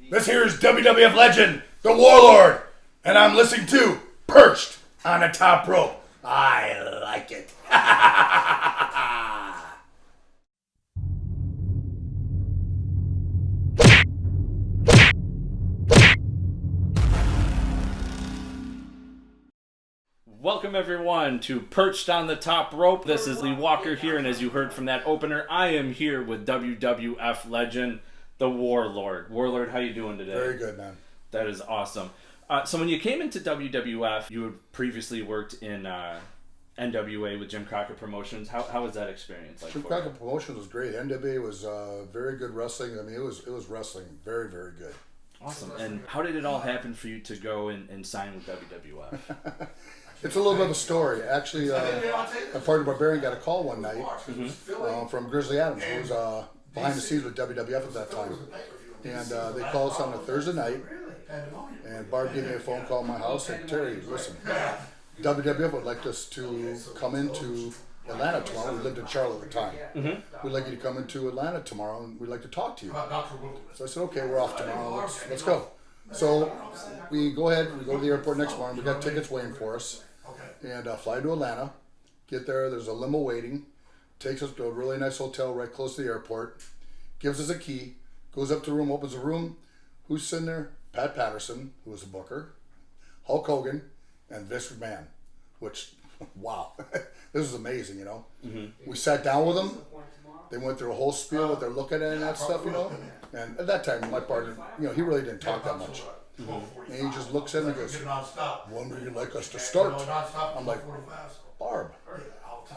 This here is WWF legend, the Warlord, and I'm listening to Perched on the Top Rope. I like it. Welcome everyone to Perched on the Top Rope. This is Lee Walker here, and as you heard from that opener, I am here with WWF legend, the Warlord. Warlord, how you doing today? Very good, man. That is awesome. So when you came into WWF, you had previously worked in NWA with Jim Crockett Promotions. How was that experience like? Jim Crockett Promotions was great. NWA was very good wrestling. I mean, it was wrestling very, very good. Awesome. And how did it all happen for you to go and sign with WWF? It's a little bit of a story. Actually, my partner Barbarian got a call one night from Grizzly Adams, who was behind the scenes with WWF at that time. And they called us on a Thursday night, and Barb gave me a phone call at my house and said, Terry, listen, WWF would like us to come into Atlanta tomorrow. We lived in Charlotte at the time. We'd like you to come into Atlanta tomorrow, and we'd like to talk to you. So I said, okay, we're off tomorrow. Let's go. So we go ahead. We go to the airport next morning. We got tickets waiting for us, and fly to Atlanta. Get there. There's a limo waiting. Takes us to a really nice hotel right close to the airport. Gives us a key. Goes up to the room. Opens the room. Who's sitting there? Pat Patterson, who was a booker, Hulk Hogan, and Vince McMahon. Which, wow, this is amazing. You know, we sat down with them. They went through a whole spiel what they're looking at and that stuff, you know. And at that time, my partner, you know, he really didn't talk that much. And he just looks at me and goes, when would you like us to start? I'm like, Barb.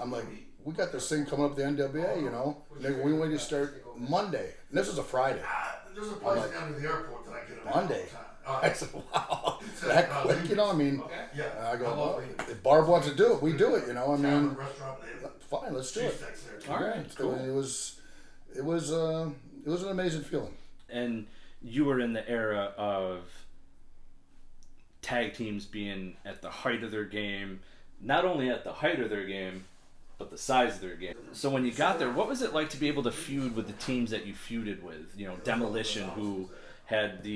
I'm like, we got this thing coming up at the NWA, you know. And they go, we want you to start Monday. And this is a Friday. I'm like, Monday? I said, wow, that quick, you know, I mean, and I go, well, if Barb wants to do it, we do it, you know, I mean, fine, let's do it. All right, cool. It was an amazing feeling. And you were in the era of tag teams being at the height of their game, not only at the height of their game, but the size of their game. So when you got there, what was it like to be able to feud with the teams that you feuded with? You know, Demolition, who had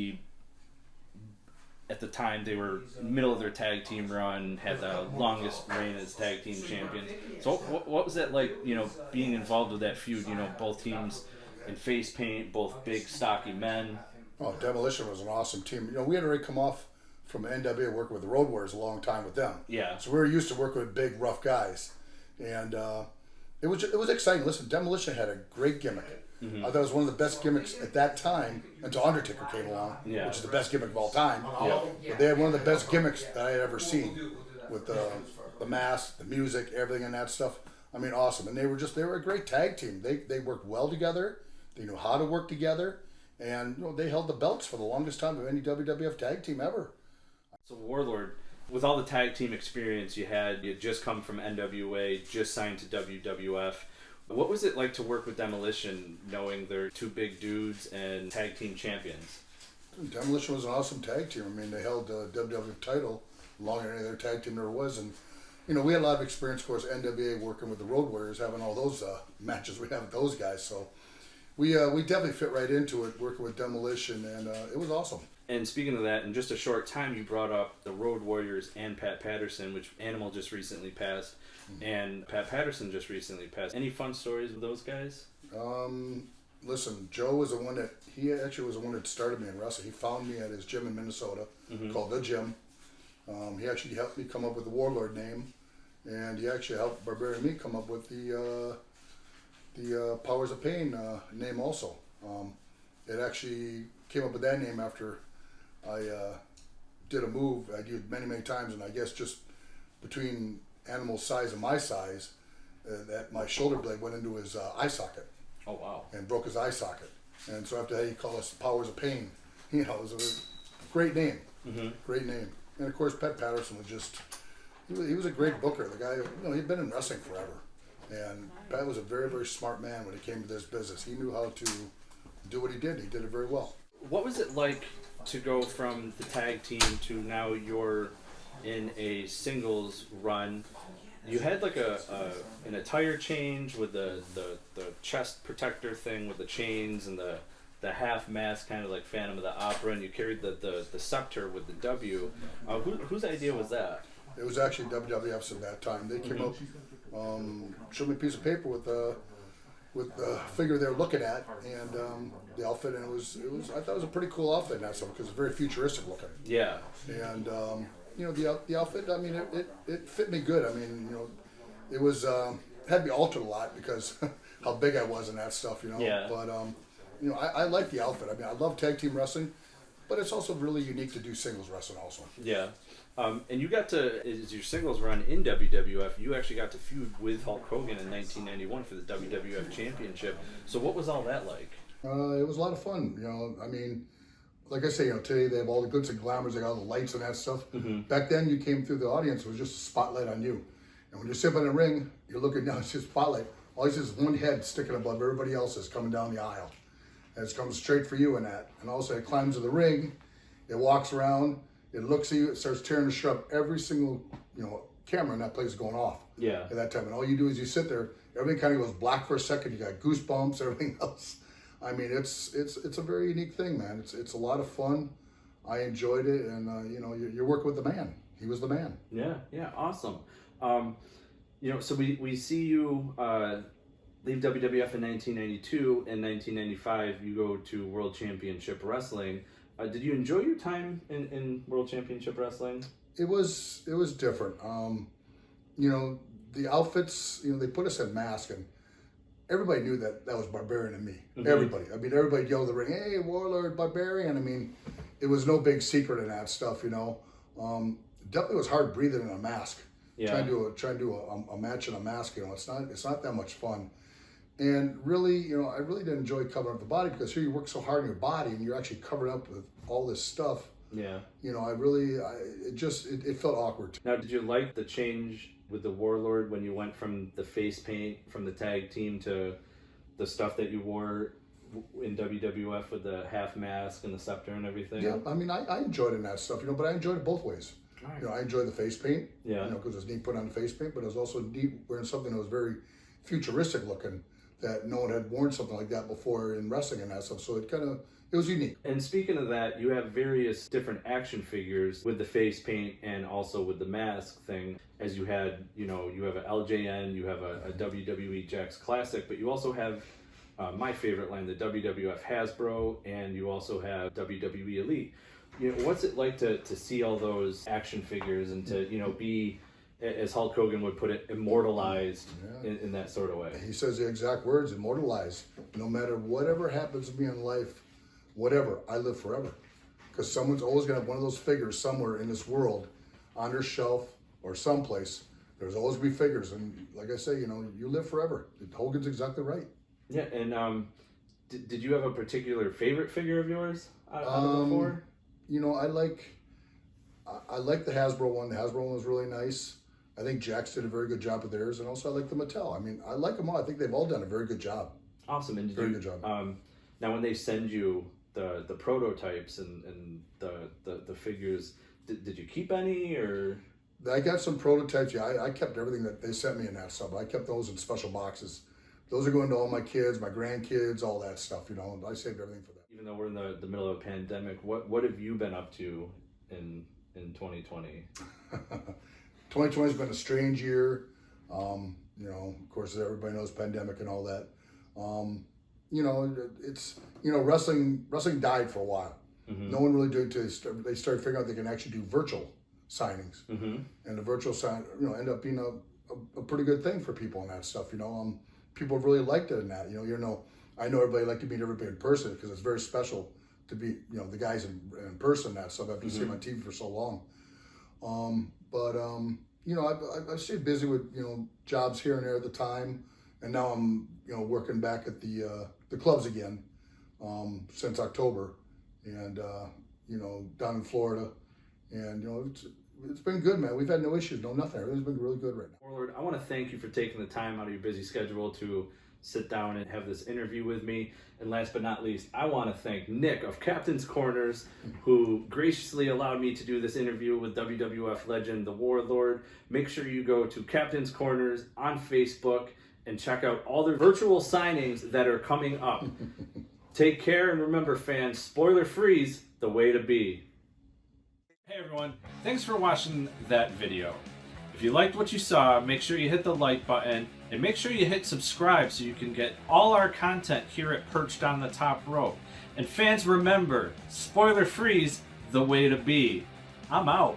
at the time, they were middle of their tag team run, had the longest reign as tag team champions. So what was that like, you know, being involved with that feud, you know, both teams in face paint, both big, stocky men? Oh, Demolition was an awesome team. You know, we had already come off from NWA working with the Road Warriors a long time with them. Yeah. So we were used to working with big, rough guys. And it was exciting. Listen, Demolition had a great gimmick. I thought it was one of the best gimmicks at that time until Undertaker came along, which is the best gimmick of all time. But they had one of the best gimmicks that I had ever seen with the mask, the music, everything and that stuff. I mean, awesome. And they were a great tag team. They worked well together. They knew how to work together. And you know, they held the belts for the longest time of any WWF tag team ever. So Warlord, with all the tag team experience you had just come from NWA, just signed to WWF. What was it like to work with Demolition, knowing they're two big dudes and tag team champions? Demolition was an awesome tag team. I mean, they held the WWF title longer than any other tag team there was. And, you know, we had a lot of experience, of course, NWA working with the Road Warriors, having all those matches we had with those guys. So we definitely fit right into it, working with Demolition, and it was awesome. And speaking of that, in just a short time, you brought up the Road Warriors and Pat Patterson, which Animal just recently passed, and Pat Patterson just recently passed. Any fun stories with those guys? Listen, Joe was the one that started me in wrestling. He found me at his gym in Minnesota called The Gym. He actually helped me come up with the Warlord name, and he actually helped Barbarian and me come up with the Powers of Pain name also. It actually came up with that name after I did a move I did many, many times, and I guess just between Animal's size and my size, that my shoulder blade went into his eye socket. Oh, wow. And broke his eye socket. And so after that, he called us Powers of Pain. You know, it was a great name. Great name. And of course, Pat Patterson was just, he was a great booker. The guy, you know, he'd been in wrestling forever. And Pat was a very, very smart man when it came to this business. He knew how to do what he did. He did it very well. What was it like to go from the tag team to now you're in a singles run? You had like an attire change with the chest protector thing with the chains and the half mask, kind of like Phantom of the Opera, and you carried the scepter with the W. Whose idea was that? It was actually WWF's at that time. They came up, showed me a piece of paper with the figure they're looking at, and the outfit, and it was I thought it was a pretty cool outfit in that stuff because it's very futuristic looking. Yeah. And the outfit, I mean, it fit me good. I mean, it was had to be altered a lot because how big I was in that stuff. Yeah. But I like the outfit. I mean, I love tag team wrestling, but it's also really unique to do singles wrestling also. Yeah. And you got to, as your singles run in WWF, you actually got to feud with Hulk Hogan in 1991 for the WWF Championship. So what was all that like? It was a lot of fun. I mean, like I say, today they have all the glitz and glamours, they got all the lights and that stuff. Mm-hmm. Back then, you came through the audience, it was just a spotlight on you. And when you're sitting in the ring, you're looking down, it's just a spotlight. All you see is one head sticking above everybody else's coming down the aisle. And it's coming straight for you in that. And also it climbs to the ring, it walks around, it looks at you, it starts tearing the shirt up. Every single, camera in that place is going off. Yeah. At that time. And all you do is you sit there, everything kind of goes black for a second, you got goosebumps, everything else. I mean, it's a very unique thing, man. It's a lot of fun. I enjoyed it, and you're working with the man. He was the man. Yeah, awesome. So we see you leave WWF in 1992. In 1995, you go to World Championship Wrestling. Did you enjoy your time in World Championship Wrestling? It was different. The outfits, they put us in masks, and everybody knew that was Barbarian and me. Mm-hmm. Everybody. I mean, everybody yelled in the ring, "Hey, Warlord, Barbarian!" I mean, it was no big secret in that stuff. Definitely was hard breathing in a mask. Yeah. Trying to do a match in a mask. It's not that much fun. And really, I really didn't enjoy covering up the body because here you work so hard on your body and you're actually covered up with all this stuff. Yeah. It felt awkward. Now, did you like the change with the Warlord when you went from the face paint from the tag team to the stuff that you wore in WWF with the half mask and the scepter and everything? Yeah, I mean, I enjoyed it in that stuff, but I enjoyed it both ways. Right. I enjoyed the face paint, yeah, because it was neat putting on the face paint, but it was also neat wearing something that was very futuristic looking, that no one had worn something like that before in wrestling and that stuff. So it was unique. And speaking of that, you have various different action figures with the face paint and also with the mask thing. As you had, you have a LJN, you have a WWE Jakks Classic, but you also have my favorite line, the WWF Hasbro, and you also have WWE Elite. What's it like to see all those action figures and to, be, as Hulk Hogan would put it, immortalized in that sort of way? He says the exact words, immortalized. No matter whatever happens to me in life, whatever, I live forever. Because someone's always going to have one of those figures somewhere in this world on their shelf or someplace. There's always be figures. And like I say, you live forever. Hogan's exactly right. Yeah, and did you have a particular favorite figure of yours out of the four? I like the Hasbro one. The Hasbro one was really nice. I think Jakks did a very good job with theirs, and also I like the Mattel. I mean, I like them all. I think they've all done a very good job. Awesome. And good job. Now, when they send you the prototypes and the figures, did you keep any, or? I got some prototypes. Yeah, I kept everything that they sent me in that stuff. I kept those in special boxes. Those are going to all my kids, my grandkids, all that stuff. I saved everything for that. Even though we're in the middle of a pandemic, what have you been up to in 2020? 2020 has been a strange year. Of course, everybody knows pandemic and all that. Wrestling died for a while. Mm-hmm. No one really did until they started figuring out they can actually do virtual signings. Mm-hmm. And the virtual sign, ended up being a pretty good thing for people and that stuff. People really liked it in that. I know everybody liked to meet everybody in person because it's very special to be, the guys in person and that stuff after you see them on TV for so long. I stayed busy with, jobs here and there at the time. And now I'm, working back at the clubs again since October and, down in Florida. And, it's been good, man. We've had no issues, no nothing. Everything's been really good right now. Warlord, I want to thank you for taking the time out of your busy schedule to sit down and have this interview with me. And last but not least, I want to thank Nick of Captain's Corners, who graciously allowed me to do this interview with WWF legend, the Warlord. Make sure you go to Captain's Corners on Facebook and check out all the virtual signings that are coming up. Take care, and remember, fans, spoiler free's the way to be. Hey everyone, thanks for watching that video. If you liked what you saw, make sure you hit the like button and make sure you hit subscribe so you can get all our content here at Perched on the Top Rope. And fans, remember, spoiler free's the way to be. I'm out.